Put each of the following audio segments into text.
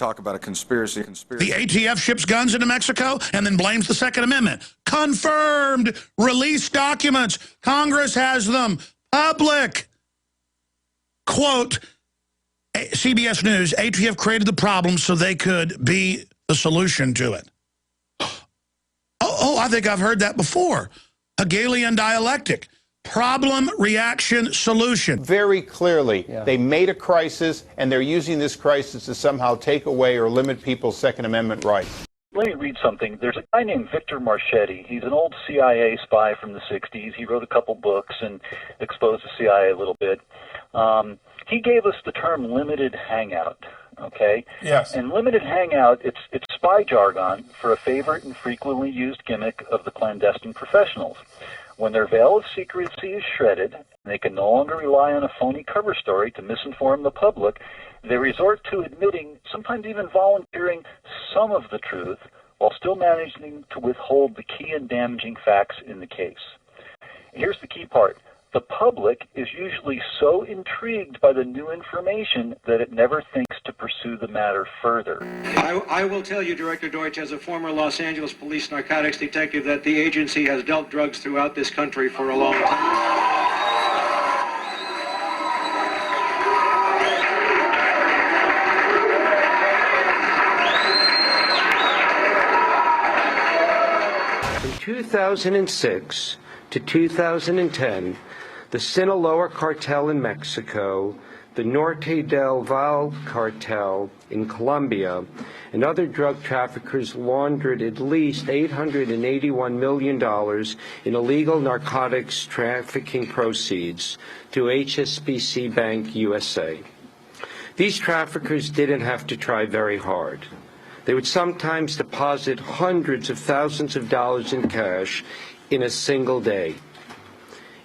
talk about a conspiracy. The ATF ships guns into Mexico and then blames the Second Amendment. Confirmed. Release documents. Congress has them. Public. Quote, CBS News, ATF created the problem so they could be the solution to it. Oh, I think I've heard that before. Hegelian dialectic. Problem, reaction, solution. Very clearly, they made a crisis, and they're using this crisis to somehow take away or limit people's Second Amendment rights. Let me read something. There's a guy named Victor Marchetti. He's an old CIA spy from the 60s. He wrote a couple books and exposed the CIA a little bit. He gave us the term limited hangout, okay? Yes. And limited hangout, it's spy jargon for a favorite and frequently used gimmick of the clandestine professionals. When their veil of secrecy is shredded, and they can no longer rely on a phony cover story to misinform the public, they resort to admitting, sometimes even volunteering, some of the truth while still managing to withhold the key and damaging facts in the case. Here's the key part. The public is usually so intrigued by the new information that it never thinks to pursue the matter further. I will tell you, Director Deutsch, as a former Los Angeles police narcotics detective, that the agency has dealt drugs throughout this country for a long time. From 2006 to 2010, the Sinaloa cartel in Mexico, the Norte del Valle cartel in Colombia, and other drug traffickers laundered at least $881 million in illegal narcotics trafficking proceeds to HSBC Bank USA. These traffickers didn't have to try very hard. They would sometimes deposit hundreds of thousands of dollars in cash in a single day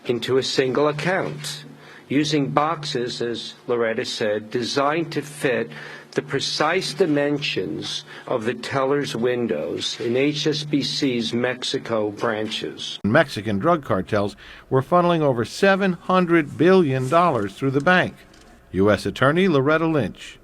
into a single account, using boxes, as Loretta said, designed to fit the precise dimensions of the teller's windows in HSBC's Mexico branches. Mexican drug cartels were funneling over $700 billion through the bank. U.S. Attorney Loretta Lynch.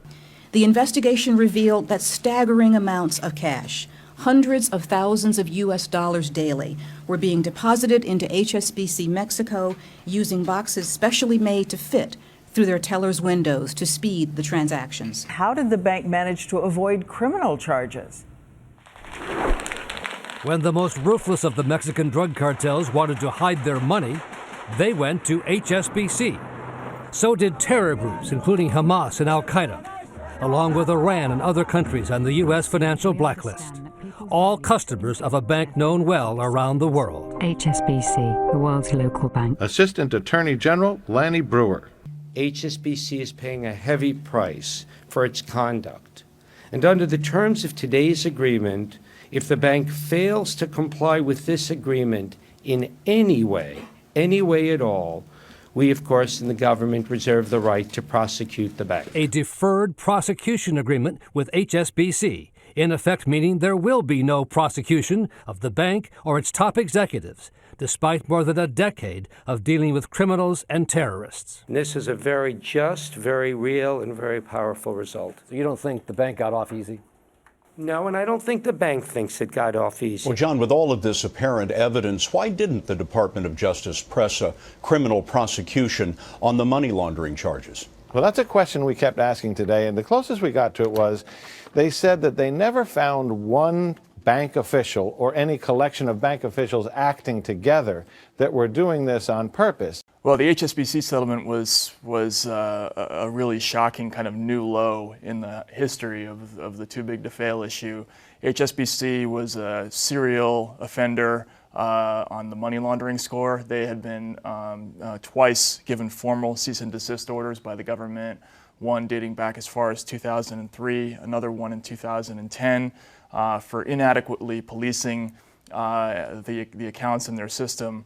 The investigation revealed that staggering amounts of cash, hundreds of thousands of U.S. dollars daily, were being deposited into HSBC Mexico using boxes specially made to fit through their tellers' windows to speed the transactions. How did the bank manage to avoid criminal charges? When the most ruthless of the Mexican drug cartels wanted to hide their money, they went to HSBC. So did terror groups, including Hamas and Al-Qaeda, along with Iran and other countries on the U.S. financial blacklist. All customers of a bank known well around the world. HSBC, the world's local bank. Assistant Attorney General Lanny Brewer. HSBC is paying a heavy price for its conduct. And under the terms of today's agreement, if the bank fails to comply with this agreement in any way at all, we, of course, in the government reserve the right to prosecute the bank. A deferred prosecution agreement with HSBC, in effect meaning there will be no prosecution of the bank or its top executives, despite more than a decade of dealing with criminals and terrorists. And this is a very just, very real, and very powerful result. So you don't think the bank got off easy? No, and I don't think the bank thinks it got off easy. Well, John, with all of this apparent evidence, why didn't the Department of Justice press a criminal prosecution on the money laundering charges? Well, that's a question we kept asking today, and the closest we got to it was they said that they never found one bank official or any collection of bank officials acting together that were doing this on purpose. Well, the HSBC settlement was a really shocking kind of new low in the history of the too big to fail issue. HSBC was a serial offender on the money laundering score. They had been twice given formal cease and desist orders by the government, one dating back as far as 2003, another one in 2010, for inadequately policing the accounts in their system.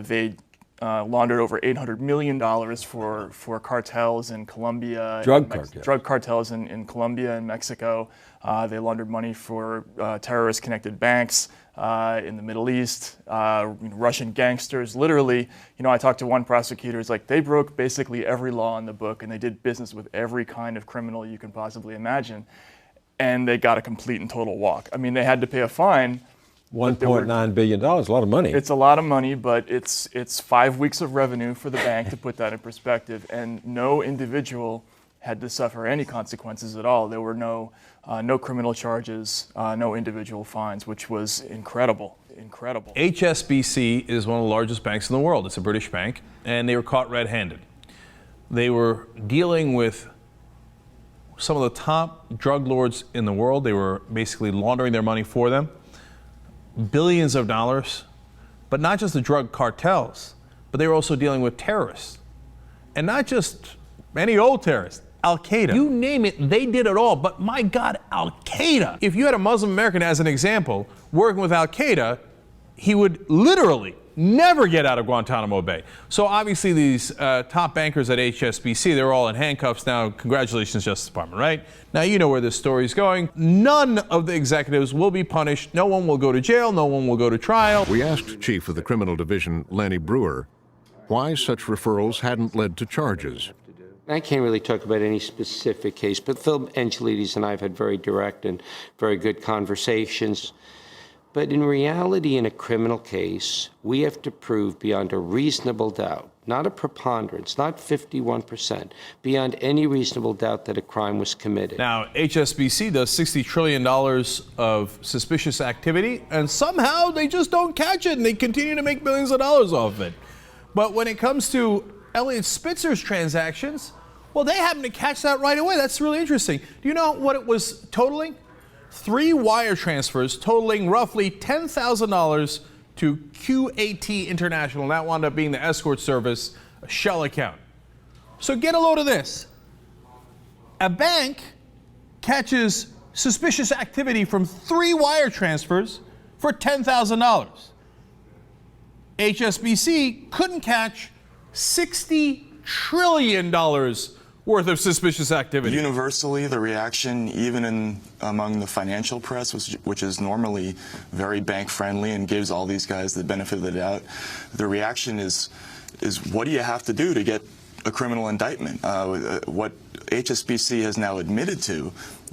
They laundered over $800 million for cartels in Colombia. Drug cartels in Colombia and Mexico. They laundered money for terrorist-connected banks in the Middle East, Russian gangsters. Literally, I talked to one prosecutor, it's like they broke basically every law in the book and they did business with every kind of criminal you can possibly imagine. and they got a complete and total walk. I mean, they had to pay a fine. $1.9 billion, a lot of money. It's a lot of money, but it's 5 weeks of revenue for the bank, to put that in perspective, and no individual had to suffer any consequences at all. There were no criminal charges, no individual fines, which was incredible. HSBC is one of the largest banks in the world. It's a British bank, and they were caught red-handed. They were dealing with some of the top drug lords in the world. They were basically laundering their money for them. Billions of dollars, but not just the drug cartels, but they were also dealing with terrorists. And not just any old terrorist, Al-Qaeda. You name it, they did it all. But my God, Al-Qaeda. If you had a Muslim American, as an example, working with Al-Qaeda, he would literally never get out of Guantanamo Bay. So obviously these top bankers at HSBC, they're all in handcuffs now. Congratulations, Justice Department, right? Now you know where this story's going. None of the executives will be punished. No one will go to jail. No one will go to trial. We asked Chief of the Criminal Division, Lanny Brewer, why such referrals hadn't led to charges. I can't really talk about any specific case, but Phil Angelides and I have had very direct and very good conversations. But in reality, in a criminal case, we have to prove beyond a reasonable doubt, not a preponderance, not 51%, beyond any reasonable doubt that a crime was committed. Now, HSBC does $60 trillion of suspicious activity, and somehow they just don't catch it, and they continue to make millions of dollars off it. But when it comes to Elliot Spitzer's transactions, well, they happen to catch that right away. That's really interesting. Do you know what it was totaling? 3 wire transfers totaling roughly $10,000 to QAT International. That wound up being the escort service, a shell account. So get a load of this. A bank catches suspicious activity from 3 wire transfers for $10,000. HSBC couldn't catch $60 trillion worth of suspicious activity. Universally, the reaction, even among the financial press, which is normally very bank-friendly and gives all these guys the benefit of the doubt, the reaction is what do you have to do to get a criminal indictment? What HSBC has now admitted to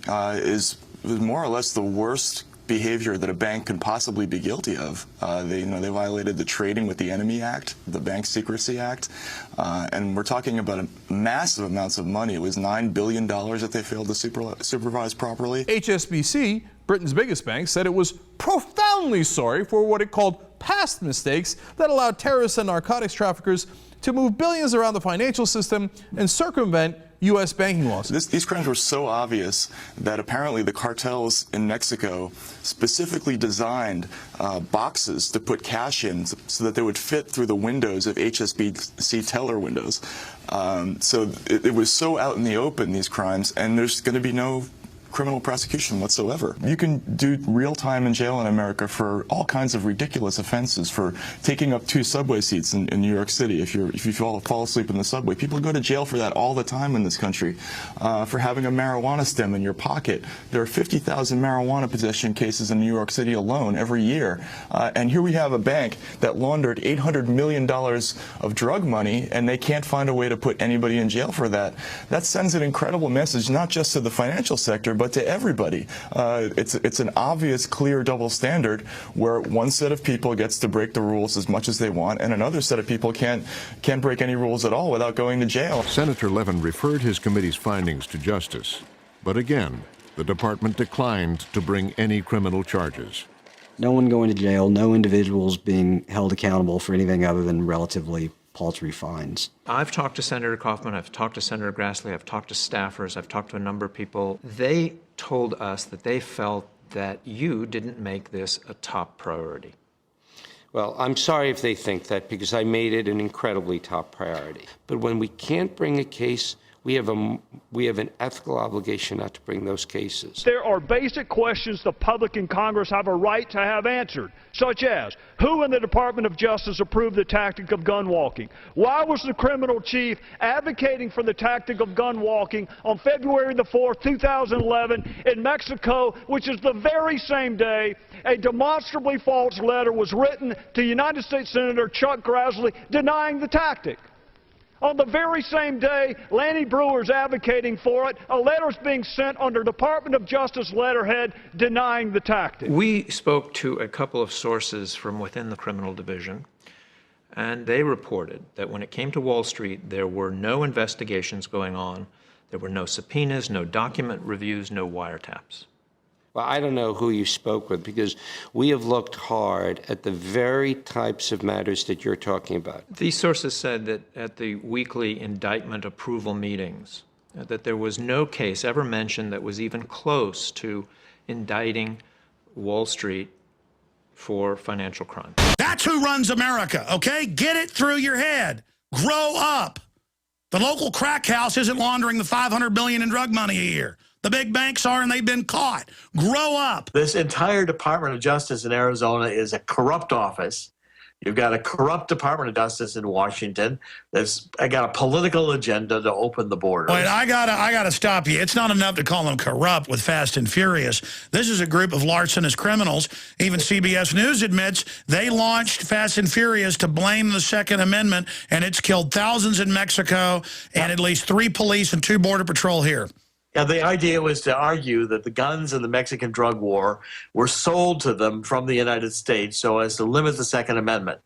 is more or less the worst behavior that a bank could possibly be guilty of. They violated the Trading with the Enemy Act, the Bank Secrecy Act, and we're talking about massive amounts of money. It was $9 billion that they failed to supervise properly. HSBC, Britain's biggest bank, said it was profoundly sorry for what it called past mistakes that allowed terrorists and narcotics traffickers to move billions around the financial system and circumvent U.S. banking laws. These crimes were so obvious that apparently the cartels in Mexico specifically designed boxes to put cash in so that they would fit through the windows of HSBC teller windows. So it was so out in the open, these crimes, and there's going to be no criminal prosecution whatsoever. You can do real time in jail in America for all kinds of ridiculous offenses, for taking up 2 subway seats in New York City. If you fall asleep in the subway, people go to jail for that all the time in this country. For having a marijuana stem in your pocket, there are 50,000 marijuana possession cases in New York City alone every year. And here we have a bank that laundered $800 million of drug money, and they can't find a way to put anybody in jail for that. That sends an incredible message, not just to the financial sector, but to everybody. It's an obvious, clear double standard where one set of people gets to break the rules as much as they want, and another set of people can't break any rules at all without going to jail. Senator Levin referred his committee's findings to justice, but again, the department declined to bring any criminal charges. No one going to jail, no individuals being held accountable for anything other than relatively paltry fines. I've talked to Senator Kaufman, I've talked to Senator Grassley, I've talked to staffers, I've talked to a number of people. They told us that they felt that you didn't make this a top priority. Well, I'm sorry if they think that, because I made it an incredibly top priority. But when we can't bring a case, we have an ethical obligation not to bring those cases. There are basic questions the public and Congress have a right to have answered, such as, who in the Department of Justice approved the tactic of gun walking? Why was the criminal chief advocating for the tactic of gun walking on February the 4th, 2011 in Mexico, which is the very same day a demonstrably false letter was written to United States Senator Chuck Grassley denying the tactic? On the very same day Lanny Brewer's advocating for it, a letter's being sent under Department of Justice letterhead denying the tactic. We spoke to a couple of sources from within the criminal division, and they reported that when it came to Wall Street, there were no investigations going on, there were no subpoenas, no document reviews, no wiretaps. Well, I don't know who you spoke with, because we have looked hard at the very types of matters that you're talking about. These sources said that at the weekly indictment approval meetings, that there was no case ever mentioned that was even close to indicting Wall Street for financial crime. That's who runs America, okay? Get it through your head. Grow up. The local crack house isn't laundering the $500 billion in drug money a year. The big banks are, and they've been caught. Grow up. This entire Department of Justice in Arizona is a corrupt office. You've got a corrupt Department of Justice in Washington that's got a political agenda to open the border. Wait, I gotta stop you. It's not enough to call them corrupt with Fast and Furious. This is a group of larcenous criminals. Even CBS News admits they launched Fast and Furious to blame the Second Amendment, and it's killed thousands in Mexico and at least 3 police and 2 Border Patrol here. Yeah, the idea was to argue that the guns in the Mexican drug war were sold to them from the United States so as to limit the Second Amendment.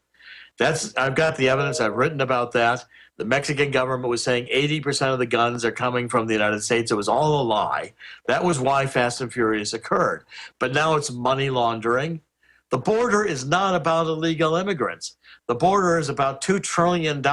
I've got the evidence. I've written about that. The Mexican government was saying 80% of the guns are coming from the United States. It was all a lie. That was why Fast and Furious occurred. But now it's money laundering. The border is not about illegal immigrants. The border is about $2 trillion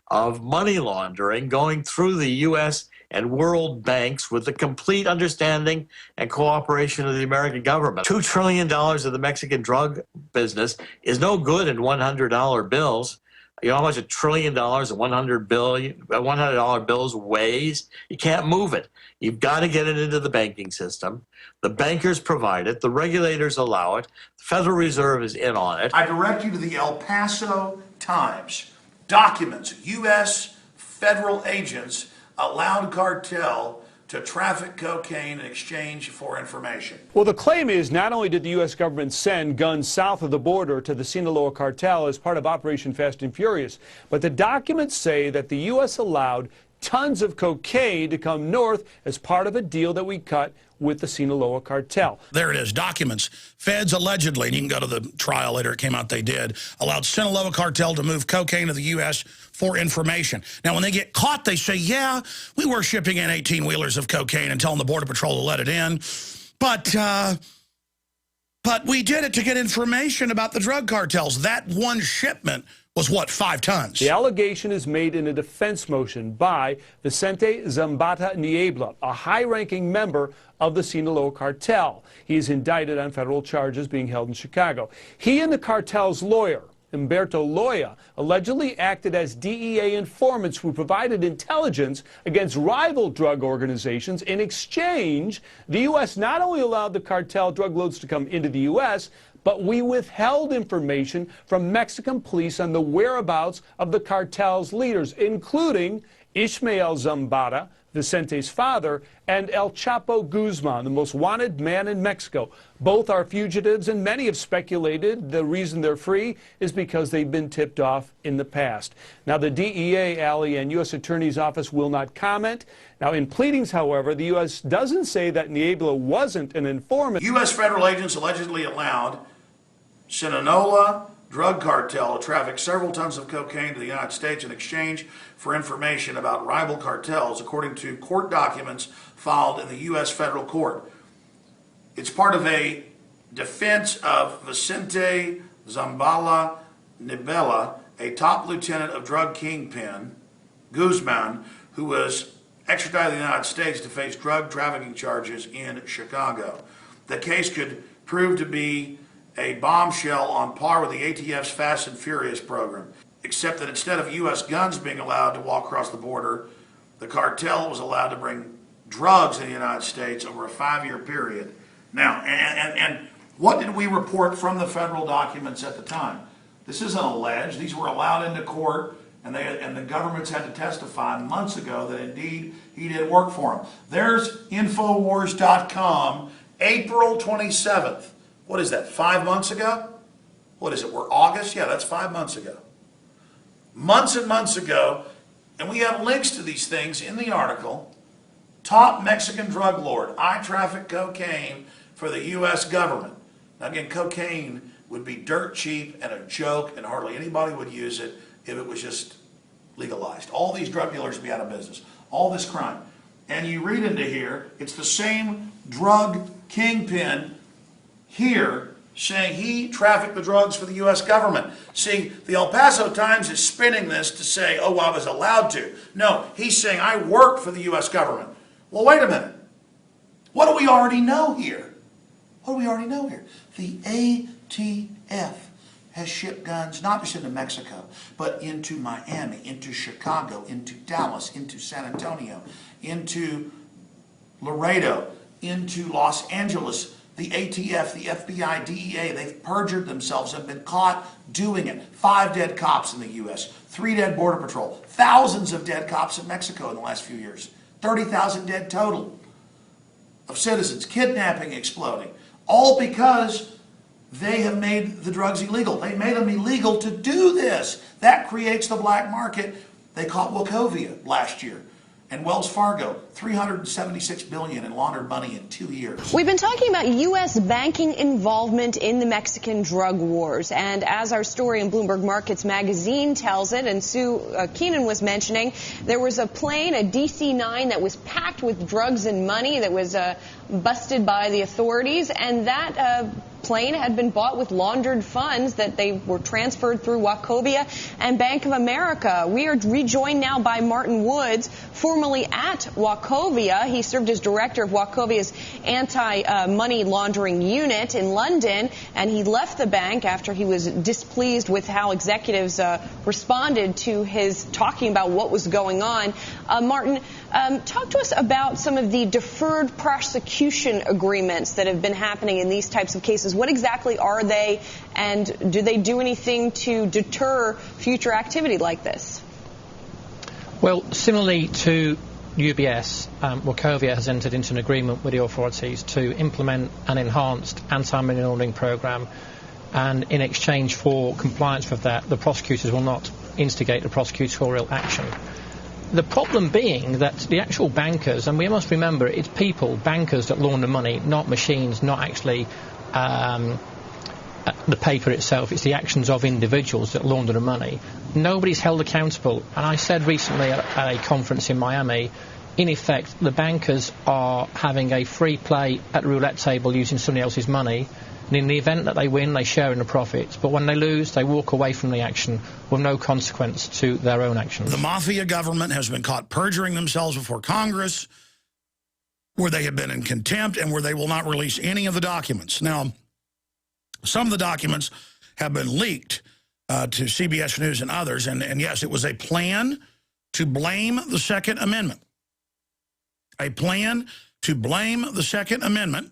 of money laundering going through the U.S. and world banks with the complete understanding and cooperation of the American government. $2 trillion of the Mexican drug business is no good in $100 bills. You know how much $1 trillion of $100 bills weighs? You can't move it. You've got to get it into the banking system. The bankers provide it. The regulators allow it. The Federal Reserve is in on it. I direct you to the El Paso Times. Documents U.S. federal agents allowed cartel to traffic cocaine in exchange for information. Well, the claim is not only did the U.S. government send guns south of the border to the Sinaloa cartel as part of Operation Fast and Furious, but the documents say that the U.S. allowed tons of cocaine to come north as part of a deal that we cut with the Sinaloa cartel. There it is, documents. Feds allegedly, and you can go to the trial later, it came out they did, allowed Sinaloa cartel to move cocaine to the U.S. for information. Now, when they get caught, they say, yeah, we were shipping in 18-wheelers of cocaine and telling the Border Patrol to let it in. But we did it to get information about the drug cartels. That one shipment was, what, 5 tons? The allegation is made in a defense motion by Vicente Zambata Niebla, a high-ranking member of the Sinaloa cartel. He is indicted on federal charges being held in Chicago. He and the cartel's lawyer, Humberto Loya, allegedly acted as DEA informants who provided intelligence against rival drug organizations. In exchange, the U.S. not only allowed the cartel drug loads to come into the U.S., but we withheld information from Mexican police on the whereabouts of the cartel's leaders, including Ismael Zambada, Vicente's father, and El Chapo Guzman, the most wanted man in Mexico. Both are fugitives, and many have speculated the reason they're free is because they've been tipped off in the past. Now, the DEA, Allie, and U.S. Attorney's Office will not comment. Now, in pleadings, however, the U.S. doesn't say that Niebla wasn't an informant. U.S. federal agents allegedly allowed Sinaloa drug cartel to traffic several tons of cocaine to the United States in exchange for information about rival cartels, according to court documents filed in the U.S. federal court. It's part of a defense of Vicente Zambala Niebla, a top lieutenant of drug kingpin, Guzman, who was extradited to the United States to face drug trafficking charges in Chicago. The case could prove to be a bombshell on par with the ATF's Fast and Furious program, except that instead of U.S. guns being allowed to walk across the border, the cartel was allowed to bring drugs in the United States over a 5-year period. Now, and what did we report from the federal documents at the time? This isn't alleged. These were allowed into court, and the governments had to testify months ago that indeed he did work for them. There's Infowars.com, April 27th. What is that, 5 months ago? What is it, we're August? Yeah, that's 5 months ago. Months and months ago, And we have links to these things in the article. Top Mexican drug lord, I traffic cocaine for the U.S. government. Now again, cocaine would be dirt cheap and a joke, and hardly anybody would use it if it was just legalized. All these drug dealers would be out of business. All this crime. And you read into here, it's the same drug kingpin here saying he trafficked the drugs for the U.S. government. See, the El Paso Times is spinning this to say, oh, I was allowed to. No, he's saying I worked for the U.S. government. Well, wait a minute. What do we already know here? What do we already know here? The ATF has shipped guns not just into Mexico, but into Miami, into Chicago, into Dallas, into San Antonio, into Laredo, into Los Angeles. The ATF, the FBI, DEA, they've perjured themselves and been caught doing it. 5 dead cops in the U.S., 3 dead Border Patrol, thousands of dead cops in Mexico in the last few years, 30,000 dead total of citizens, kidnapping exploding, all because they have made the drugs illegal. They made them illegal to do this. That creates the black market. They caught Wachovia last year. And Wells Fargo, $376 billion in laundered money in 2 years. We've been talking about U.S. banking involvement in the Mexican drug wars. And as our story in Bloomberg Markets magazine tells it, and Sue Keenan was mentioning, there was a plane, a DC-9, that was packed with drugs and money that was busted by the authorities. And that plane had been bought with laundered funds that they were transferred through Wachovia and Bank of America. We are rejoined now by Martin Woods, formerly at Wachovia. He served as director of Wachovia's anti-money laundering unit in London, and he left the bank after he was displeased with how executives responded to his talking about what was going on. Martin, talk to us about some of the deferred prosecution agreements that have been happening in these types of cases. What exactly are they, and do they do anything to deter future activity like this? Well, similarly to UBS, Wachovia has entered into an agreement with the authorities to implement an enhanced anti-money laundering program, and in exchange for compliance with that, the prosecutors will not instigate the prosecutorial action. The problem being that the actual bankers, and we must remember it's people, bankers, that launder money, not machines, not actually the paper itself. It's the actions of individuals that launder the money. Nobody's held accountable. And I said recently at a conference in Miami, in effect, the bankers are having a free play at the roulette table using somebody else's money. And in the event that they win, they share in the profits. But when they lose, they walk away from the action with no consequence to their own actions. The mafia government has been caught perjuring themselves before Congress, where they have been in contempt and where they will not release any of the documents. Now, some of the documents have been leaked to CBS News and others, and yes, it was a plan to blame the Second Amendment. A plan to blame the Second Amendment.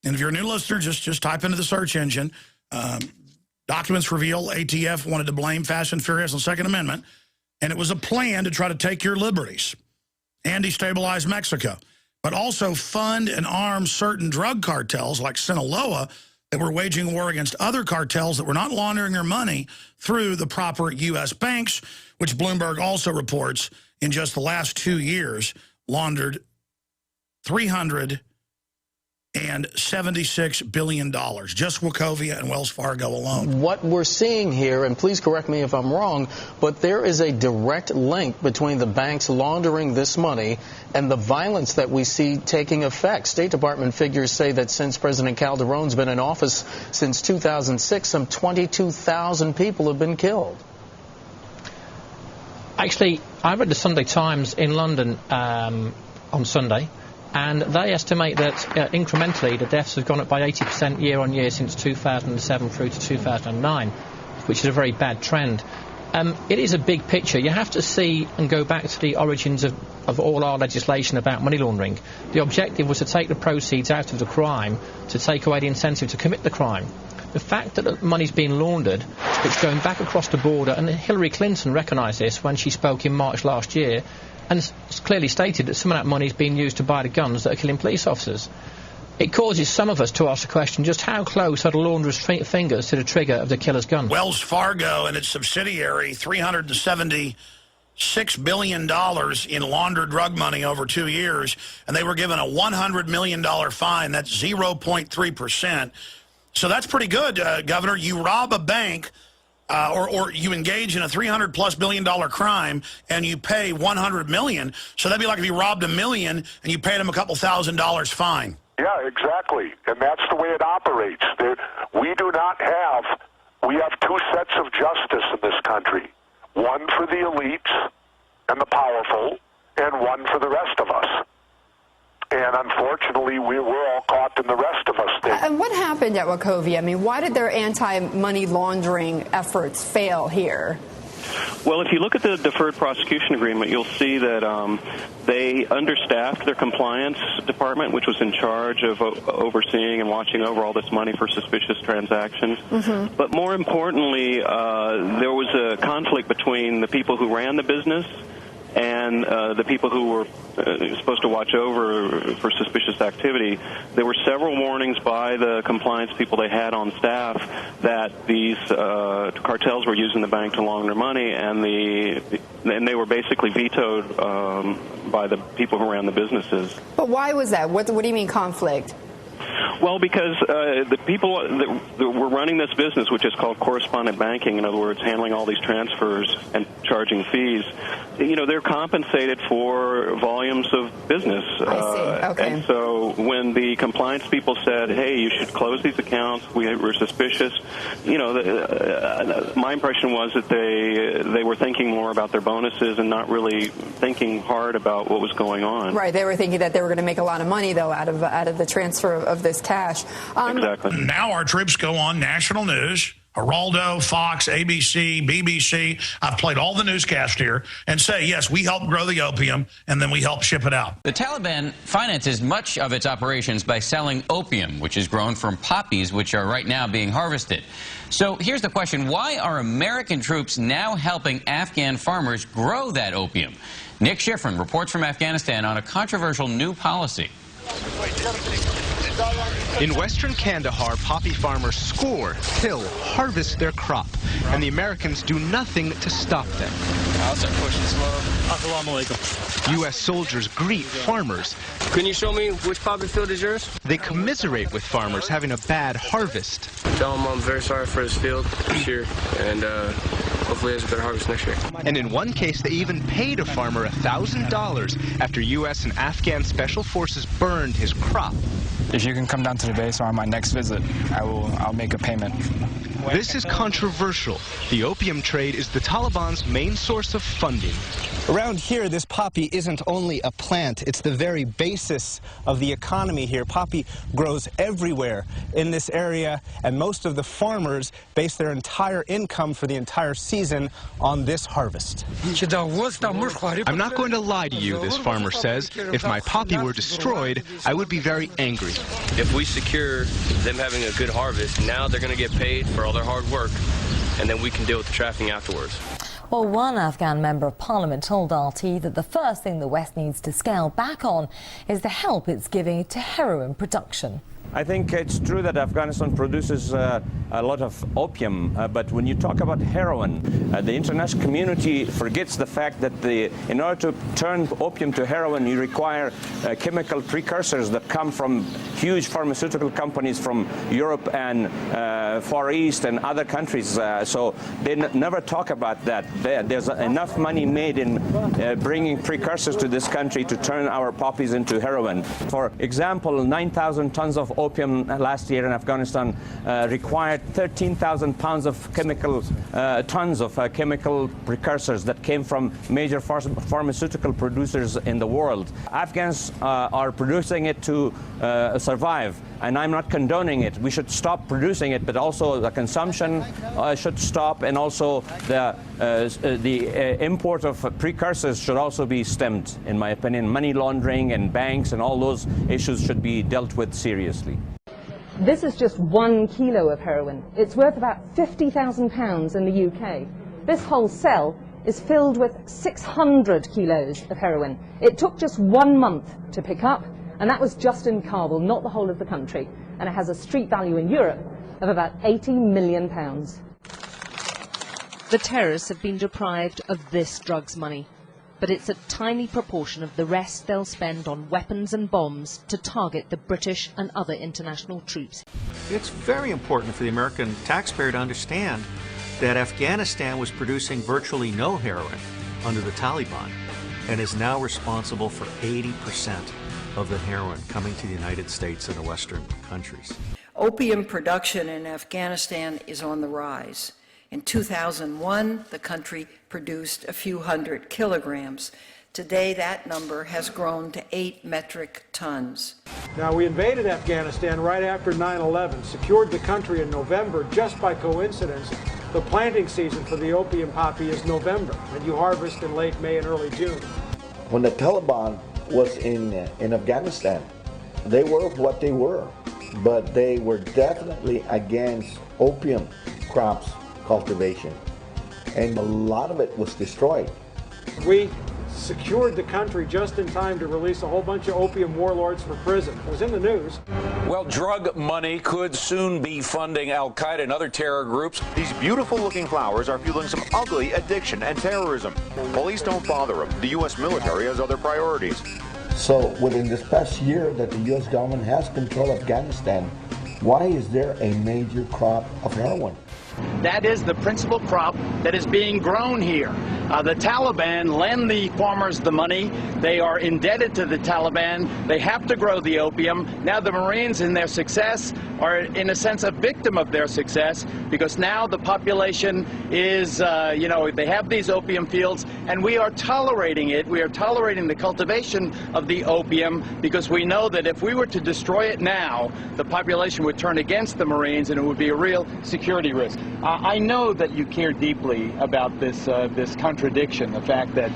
And if you're a new listener, just type into the search engine, documents reveal ATF wanted to blame Fast and Furious on the Second Amendment, and it was a plan to try to take your liberties and destabilize Mexico, but also fund and arm certain drug cartels like Sinaloa that were waging war against other cartels that were not laundering their money through the proper U.S. banks, which Bloomberg also reports in just the last 2 years laundered $376 billion, just Wachovia and Wells Fargo alone. What we're seeing here, and please correct me if I'm wrong, but there is a direct link between the banks laundering this money and the violence that we see taking effect. State Department figures say that since President Calderon's been in office since 2006, some 22,000 people have been killed. Actually, I read the Sunday Times in London on Sunday, and they estimate that incrementally the deaths have gone up by 80% year on year since 2007 through to 2009, which is a very bad trend. It is a big picture. You have to see and go back to the origins of all our legislation about money laundering. The objective was to take the proceeds out of the crime, to take away the incentive to commit the crime. The fact that the money's being laundered, it's going back across the border, and Hillary Clinton recognised this when she spoke in March last year, and clearly stated that some of that money is being used to buy the guns that are killing police officers. It causes some of us to ask the question, just how close are the launderer's fingers to the trigger of the killer's gun? Wells Fargo and its subsidiary, $376 $6 billion in laundered drug money over 2 years, and they were given a $100 million fine. That's 0.3%. So that's pretty good, Governor. You rob a bank or you engage in a $300+ billion crime and you pay $100 million. So that'd be like if you robbed $1 million and you paid them a couple $1,000 fine. Yeah, exactly. And that's the way it operates. We have two sets of justice in this country. One for the elites and the powerful, and one for the rest of us. And unfortunately, we're all caught in the rest of us thing. And what happened at Wachovia? I mean, why did their anti-money laundering efforts fail here? Well, if you look at the deferred prosecution agreement, you'll see that they understaffed their compliance department, which was in charge of overseeing and watching over all this money for suspicious transactions. Mm-hmm. But more importantly, there was a conflict between the people who ran the business and the people who were supposed to watch over for suspicious activity. There were several warnings by the compliance people they had on staff that these cartels were using the bank to launder money, and they were basically vetoed by the people who ran the businesses. But why was that? What do you mean conflict? Well, because the people that were running this business, which is called correspondent banking, in other words, handling all these transfers and charging fees, they're compensated for volumes of business. I see. Okay. And so when the compliance people said, hey, you should close these accounts, we're suspicious, my impression was that they were thinking more about their bonuses and not really thinking hard about what was going on. Right. They were thinking that they were going to make a lot of money, though, out of the transfer of this cash. Exactly. Now our troops go on national news, Geraldo, Fox, ABC, BBC. I've played all the newscasts here and say, yes, we help grow the opium, and then we help ship it out. The Taliban finances much of its operations by selling opium, which is grown from poppies, which are right now being harvested. So here's the question. Why are American troops now helping Afghan farmers grow that opium? Nick Schifrin reports from Afghanistan on a controversial new policy. In western Kandahar, poppy farmers score, kill, harvest their crop, and the Americans do nothing to stop them. U.S. soldiers greet farmers. Can you show me which poppy field is yours? They commiserate with farmers having a bad harvest. Tell them I'm very sorry for this field this year, and hopefully there's a better harvest next year. And in one case, they even paid a farmer $1,000 after U.S. and Afghan special forces burned his crop. If you can come down to the base or on my next visit, I'll make a payment. This is controversial. The opium trade is the Taliban's main source of funding. Around here, this poppy isn't only a plant, it's the very basis of the economy here. Poppy grows everywhere in this area, and most of the farmers base their entire income for the entire season on this harvest. I'm not going to lie to you, this farmer says. If my poppy were destroyed, I would be very angry. If we secure them having a good harvest, now they're going to get paid for all their hard work, and then we can deal with the trafficking afterwards. Well, one Afghan member of parliament told RT that the first thing the West needs to scale back on is the help it's giving to heroin production. I think it's true that Afghanistan produces a lot of opium, but when you talk about heroin, the international community forgets the fact that in order to turn opium to heroin, you require chemical precursors that come from huge pharmaceutical companies from Europe and Far East and other countries. So they never talk about that. There's enough money made in bringing precursors to this country to turn our poppies into heroin. For example, 9,000 tons of opium last year in Afghanistan required 13,000 pounds of chemical tons of chemical precursors that came from major pharmaceutical producers in the world. Afghans are producing it to survive, and I'm not condoning it. We should stop producing it, but also the consumption should stop, and also the import of precursors should also be stemmed, in my opinion. Money laundering and banks and all those issues should be dealt with seriously. This is just 1 kilo of heroin. It's worth about £50,000 in the UK. This whole cell is filled with 600 kilos of heroin. It took just 1 month to pick up, and that was just in Kabul, not the whole of the country. And it has a street value in Europe of about £80 million. The terrorists have been deprived of this drugs money, but it's a tiny proportion of the rest they'll spend on weapons and bombs to target the British and other international troops. It's very important for the American taxpayer to understand that Afghanistan was producing virtually no heroin under the Taliban and is now responsible for 80% of the heroin coming to the United States and the Western countries. Opium production in Afghanistan is on the rise. In 2001, the country produced a few hundred kilograms. Today, that number has grown to 8 metric tons. Now, we invaded Afghanistan right after 9/11, secured the country in November. Just by coincidence, the planting season for the opium poppy is November, and you harvest in late May and early June. When the Taliban was in Afghanistan, they were what they were, but they were definitely against opium crops cultivation, and a lot of it was destroyed. We secured the country just in time to release a whole bunch of opium warlords from prison. It was in the news. Well, drug money could soon be funding Al-Qaeda and other terror groups. These beautiful-looking flowers are fueling some ugly addiction and terrorism. Police don't bother them. The U.S. military has other priorities. So within this past year that the U.S. government has control of Afghanistan, why is there a major crop of heroin? That is the principal crop that is being grown here. The Taliban lend the farmers the money. They are indebted to the Taliban. They have to grow the opium. Now the Marines, in their success, are in a sense a victim of their success, because now the population is, they have these opium fields, and we are tolerating it. We are tolerating the cultivation of the opium because we know that if we were to destroy it now, the population would turn against the Marines, and it would be a real security risk. I know that you care deeply about this contradiction, the fact that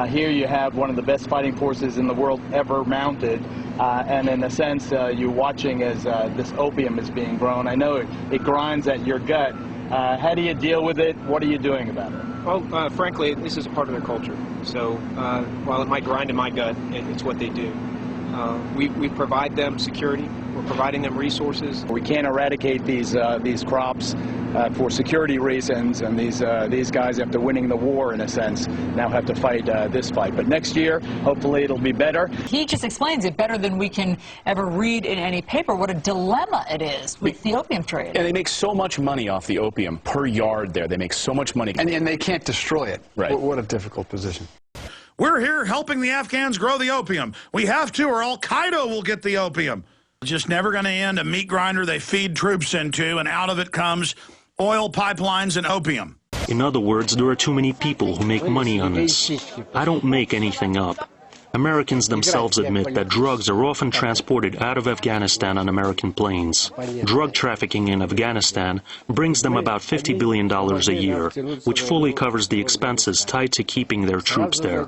here you have one of the best fighting forces in the world ever mounted, and in a sense you're watching as this opium is being grown. I know it grinds at your gut. How do you deal with it? What are you doing about it? Well, frankly, this is a part of their culture. So while it might grind in my gut, it's what they do. We provide them security. We're providing them resources. We can't eradicate these crops for security reasons, and these guys, after winning the war, in a sense, now have to fight this fight. But next year, hopefully, it'll be better. He just explains it better than we can ever read in any paper. What a dilemma it is with the opium trade. And they make so much money off the opium per yard there. They make so much money. And they can't destroy it. Right. What a difficult position. We're here helping the Afghans grow the opium. We have to, or Al-Qaeda will get the opium. It's just never going to end. A meat grinder they feed troops into, and out of it comes oil pipelines and opium. In other words, there are too many people who make money on this. I don't make anything up. Americans themselves admit that drugs are often transported out of Afghanistan on American planes. Drug trafficking in Afghanistan brings them about $50 billion a year, which fully covers the expenses tied to keeping their troops there.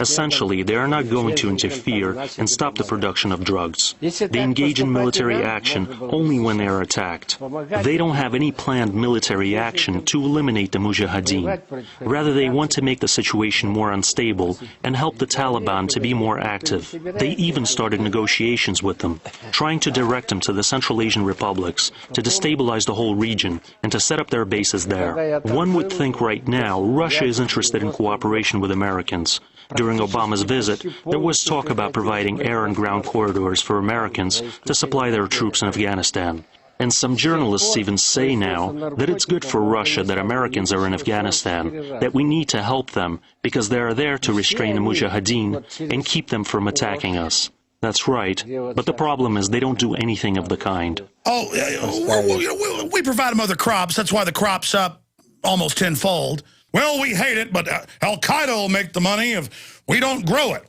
Essentially, they are not going to interfere and stop the production of drugs. They engage in military action only when they are attacked. They don't have any planned military action to eliminate the Mujahideen. Rather, they want to make the situation more unstable and help the Taliban to be more active. They even started negotiations with them, trying to direct them to the Central Asian republics, to destabilize the whole region, and to set up their bases there. One would think right now Russia is interested in cooperation with Americans. During Obama's visit, there was talk about providing air and ground corridors for Americans to supply their troops in Afghanistan. And some journalists even say now that it's good for Russia that Americans are in Afghanistan, that we need to help them because they are there to restrain the Mujahideen and keep them from attacking us. That's right, but the problem is they don't do anything of the kind. Oh, we provide them other crops. That's why the crop's up almost tenfold. Well, we hate it, but Al-Qaeda will make the money if we don't grow it.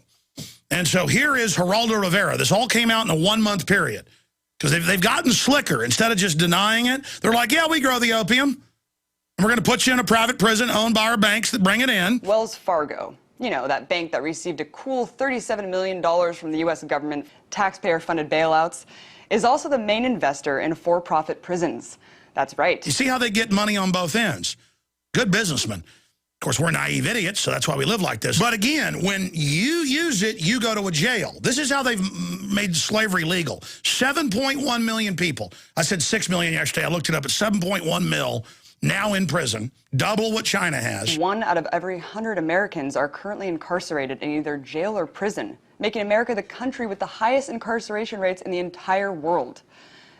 And so here is Geraldo Rivera. This all came out in a 1-month period. Because they've gotten slicker. Instead of just denying it, they're like, yeah, we grow the opium. And we're going to put you in a private prison owned by our banks that bring it in. Wells Fargo, you know, that bank that received a cool $37 million from the U.S. government, taxpayer-funded bailouts, is also the main investor in for-profit prisons. That's right. You see how they get money on both ends? Good businessmen. Of course, we're naive idiots, so that's why we live like this. But again, when you use it, you go to a jail. This is how they've made slavery legal. 7.1 million people. I said 6 million yesterday. I looked it up. It's 7.1 mil now in prison, double what China has. 1 out of every 100 Americans are currently incarcerated in either jail or prison, making America the country with the highest incarceration rates in the entire world.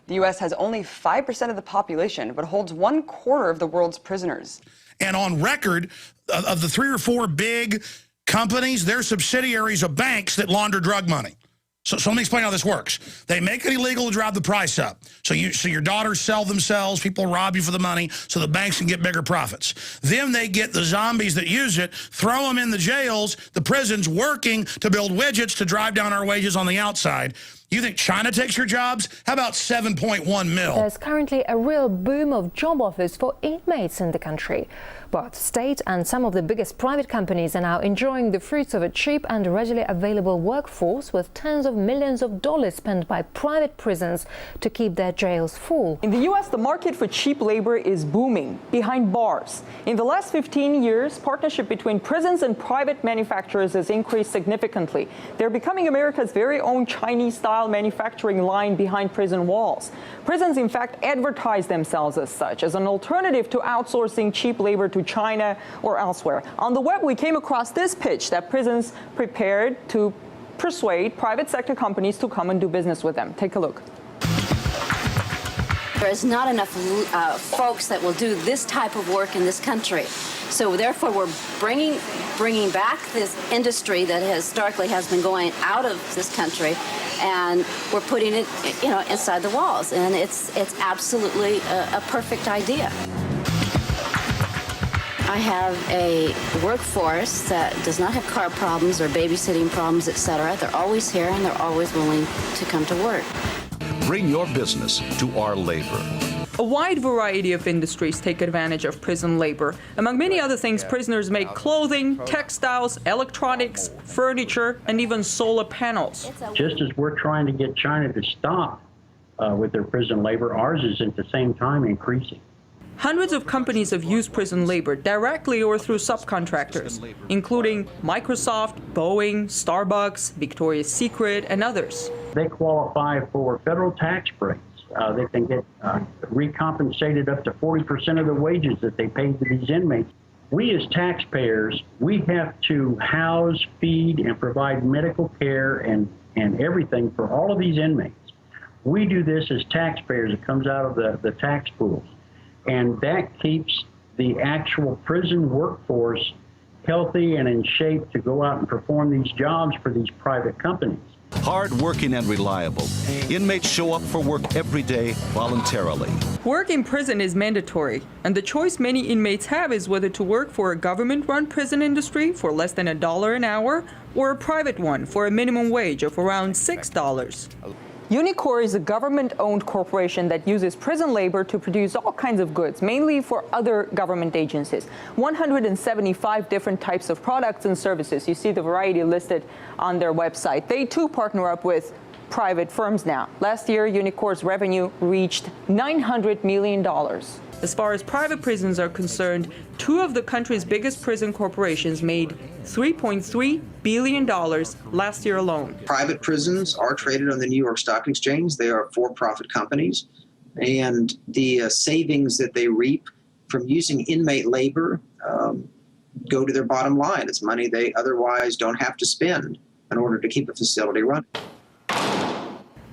The U.S. has only 5% of the population, but holds 1/4 of the world's prisoners. And on record, of the 3 or 4 big companies, they're subsidiaries of banks that launder drug money. So let me explain how this works. They make it illegal to drive the price up. So your daughters sell themselves, people rob you for the money, so the banks can get bigger profits. Then they get the zombies that use it, throw them in the jails, the prisons, working to build widgets to drive down our wages on the outside. You think China takes your jobs? How about 7.1 mil? There's currently a real boom of job offers for inmates in the country. Both state and some of the biggest private companies are now enjoying the fruits of a cheap and readily available workforce, with tens of millions of dollars spent by private prisons to keep their jails full. In the U.S., the market for cheap labor is booming behind bars. In the last 15 years, partnership between prisons and private manufacturers has increased significantly. They're becoming America's very own Chinese-style manufacturing line behind prison walls. Prisons, in fact, advertise themselves as such, as an alternative to outsourcing cheap labor to China or elsewhere. On the web, we came across this pitch that prisons prepared to persuade private sector companies to come and do business with them. Take a look. There is not enough folks that will do this type of work in this country. So therefore, we're bringing back this industry that historically has been going out of this country, and we're putting it, inside the walls. And it's absolutely a perfect idea. I have a workforce that does not have car problems or babysitting problems, etc. They're always here and they're always willing to come to work. Bring your business to our labor. A wide variety of industries take advantage of prison labor. Among many other things, prisoners make clothing, textiles, electronics, furniture, and even solar panels. Just as we're trying to get China to stop with their prison labor, ours is at the same time increasing. Hundreds of companies have used prison labor directly or through subcontractors, including Microsoft, Boeing, Starbucks, Victoria's Secret, and others. They qualify for federal tax breaks. They can get recompensated up to 40% of the wages that they pay to these inmates. We as taxpayers, we have to house, feed, and provide medical care and everything for all of these inmates. We do this as taxpayers. It comes out of the tax pools. And that keeps the actual prison workforce healthy and in shape to go out and perform these jobs for these private companies. Hard-working and reliable. Inmates show up for work every day voluntarily. Work in prison is mandatory, and the choice many inmates have is whether to work for a government-run prison industry for less than $1 an hour or a private one for a minimum wage of around $6. Unicor is a government-owned corporation that uses prison labor to produce all kinds of goods, mainly for other government agencies. 175 different types of products and services. You see the variety listed on their website. They too partner up with private firms now. Last year, Unicor's revenue reached $900 million. As far as private prisons are concerned, 2 of the country's biggest prison corporations made $3.3 billion last year alone. Private prisons are traded on the New York Stock Exchange. They are for-profit companies, and the savings that they reap from using inmate labor go to their bottom line. It's money they otherwise don't have to spend in order to keep a facility running.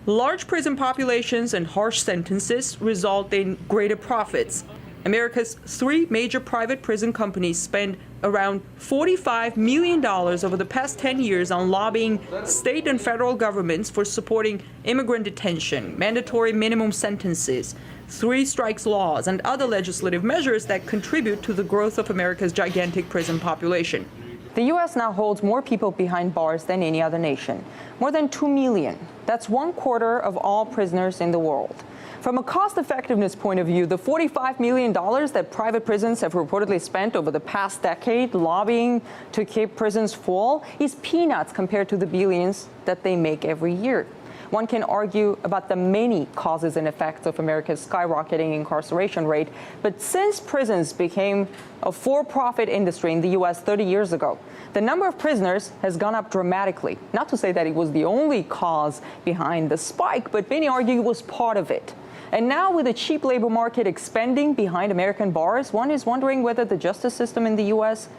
Large prison populations and harsh sentences result in greater profits. America's 3 major private prison companies spend around $45 million over the past 10 years on lobbying state and federal governments for supporting immigrant detention, mandatory minimum sentences, 3 strikes laws, and other legislative measures that contribute to the growth of America's gigantic prison population. The U.S. now holds more people behind bars than any other nation, more than 2 million. That's 1/4 of all prisoners in the world. From a cost-effectiveness point of view, the $45 million that private prisons have reportedly spent over the past decade lobbying to keep prisons full is peanuts compared to the billions that they make every year. One can argue about the many causes and effects of America's skyrocketing incarceration rate, but since prisons became a for-profit industry in the U.S. 30 years ago, the number of prisoners has gone up dramatically. Not to say that it was the only cause behind the spike, but many argue it was part of it. And now with the cheap labor market expanding behind American bars, one is wondering whether the justice system in the U.S.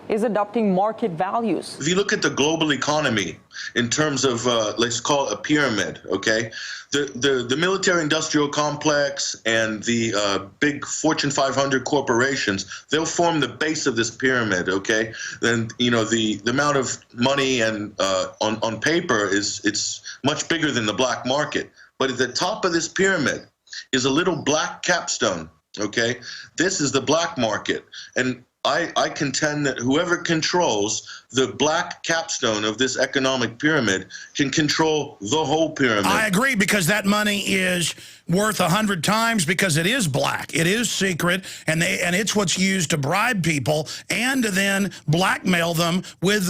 is adopting market values. If you look at the global economy in terms of, let's call it a pyramid, okay? The military-industrial complex and the big Fortune 500 corporations, they'll form the base of this pyramid, okay? Then, you know, the amount of money and on paper it's much bigger than the black market. But at the top of this pyramid is a little black capstone, okay? This is the black market. And I contend that whoever controls the black capstone of this economic pyramid can control the whole pyramid. I agree, because that money is worth 100 times because it is black. It is secret, and it's what's used to bribe people and to then blackmail them with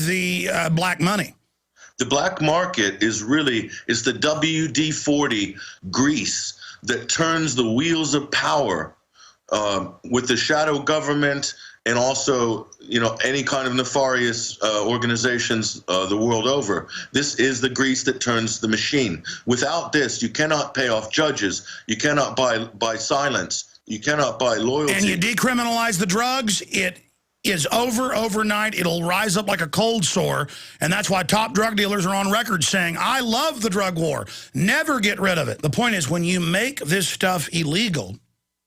the black money. The black market is the WD-40 grease that turns the wheels of power with the shadow government and also, you know, any kind of nefarious organizations the world over. This is the grease that turns the machine. Without this, you cannot pay off judges. You cannot buy silence. You cannot buy loyalty. And you decriminalize the drugs, it is over overnight. It'll rise up like a cold sore, and that's why top drug dealers are on record saying, I love the drug war. Never get rid of it. The point is, when you make this stuff illegal,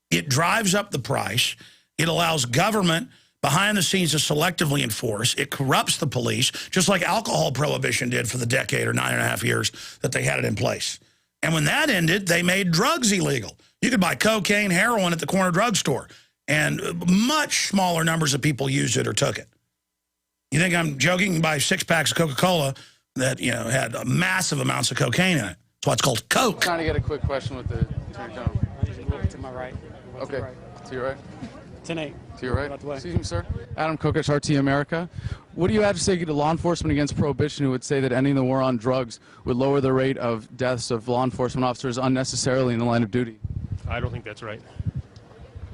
it drives up the price. It allows government behind the scenes to selectively enforce. It corrupts the police, just like alcohol prohibition did for the decade or 9.5 years that they had it in place. And when that ended, they made drugs illegal. You could buy cocaine, heroin at the corner drugstore, and much smaller numbers of people used it or took it. You think I'm joking? You can buy 6 packs of Coca-Cola that, you know, had massive amounts of cocaine in it. That's why it's called Coke. I'm trying to get a quick question with the Attorney General. To my right. Okay. To your right? 10-8. To your right. Excuse me, sir. Adam Kokesh, RT America. What do you have to say to law enforcement against prohibition who would say that ending the war on drugs would lower the rate of deaths of law enforcement officers unnecessarily in the line of duty? I don't think that's right.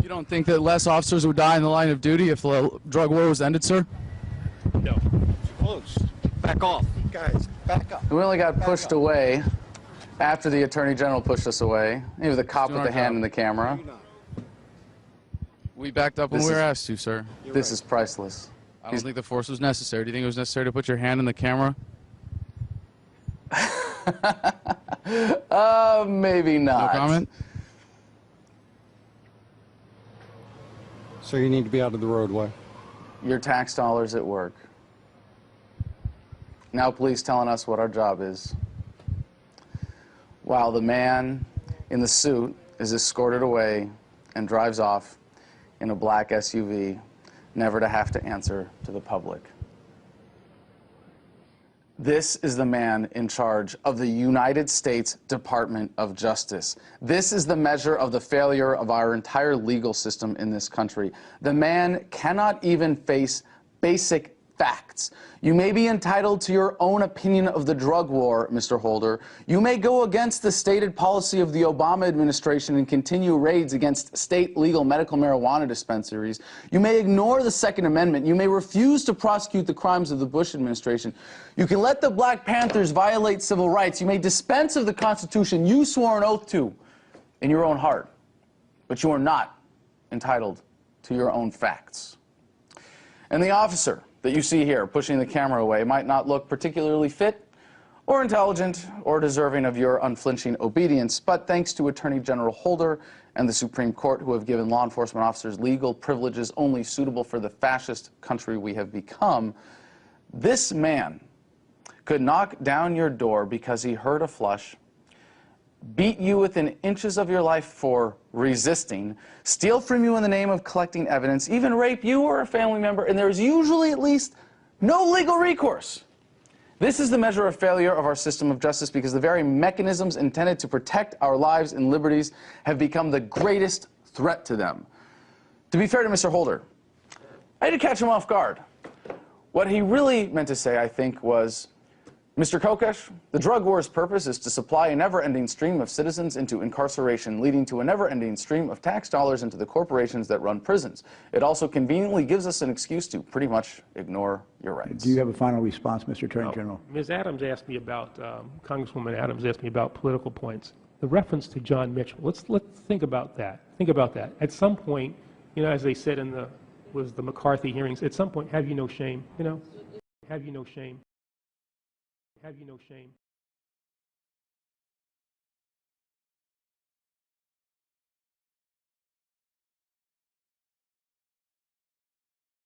You don't think that less officers would die in the line of duty if the drug war was ended, sir? No. Close. Back off. Guys, back up. We only got pushed away after the Attorney General pushed us away. He was the cop with the hand in the camera. We backed up when we were asked to, sir. This is priceless. I don't think the force was necessary. Do you think it was necessary to put your hand in the camera? Maybe not. No comment? So you need to be out of the roadway. Your tax dollars at work. Now police telling us what our job is. While the man in the suit is escorted away and drives off in a black SUV, never to have to answer to the public. This is the man in charge of the United States Department of Justice. This is the measure of the failure of our entire legal system in this country. The man cannot even face basic facts. You may be entitled to your own opinion of the drug war, Mr. Holder. You may go against the stated policy of the Obama administration and continue raids against state legal medical marijuana dispensaries. You may ignore the Second Amendment. You may refuse to prosecute the crimes of the Bush administration. You can let the Black Panthers violate civil rights. You may dispense of the Constitution you swore an oath to in your own heart. But you are not entitled to your own facts. And the officer that you see here pushing the camera away might not look particularly fit or intelligent or deserving of your unflinching obedience, but thanks to Attorney General Holder and the Supreme Court, who have given law enforcement officers legal privileges only suitable for the fascist country we have become, this man could knock down your door because he heard a flush, beat you within inches of your life for resisting, steal from you in the name of collecting evidence, even rape you or a family member, and there is usually at least no legal recourse. This is the measure of failure of our system of justice because the very mechanisms intended to protect our lives and liberties have become the greatest threat to them. To be fair to Mr. Holder, I had to catch him off guard. What he really meant to say, I think, was, Mr. Kokesh, the drug war's purpose is to supply a never-ending stream of citizens into incarceration, leading to a never-ending stream of tax dollars into the corporations that run prisons. It also conveniently gives us an excuse to pretty much ignore your rights. Do you have a final response, Mr. Attorney General? Ms. Adams asked me about, Congresswoman Adams asked me about political points. the reference to John Mitchell. Let's think about that. Think about that. At some point, you know, as they said in the McCarthy hearings, at some point, have you no shame? You know, have you no shame? Have you no shame?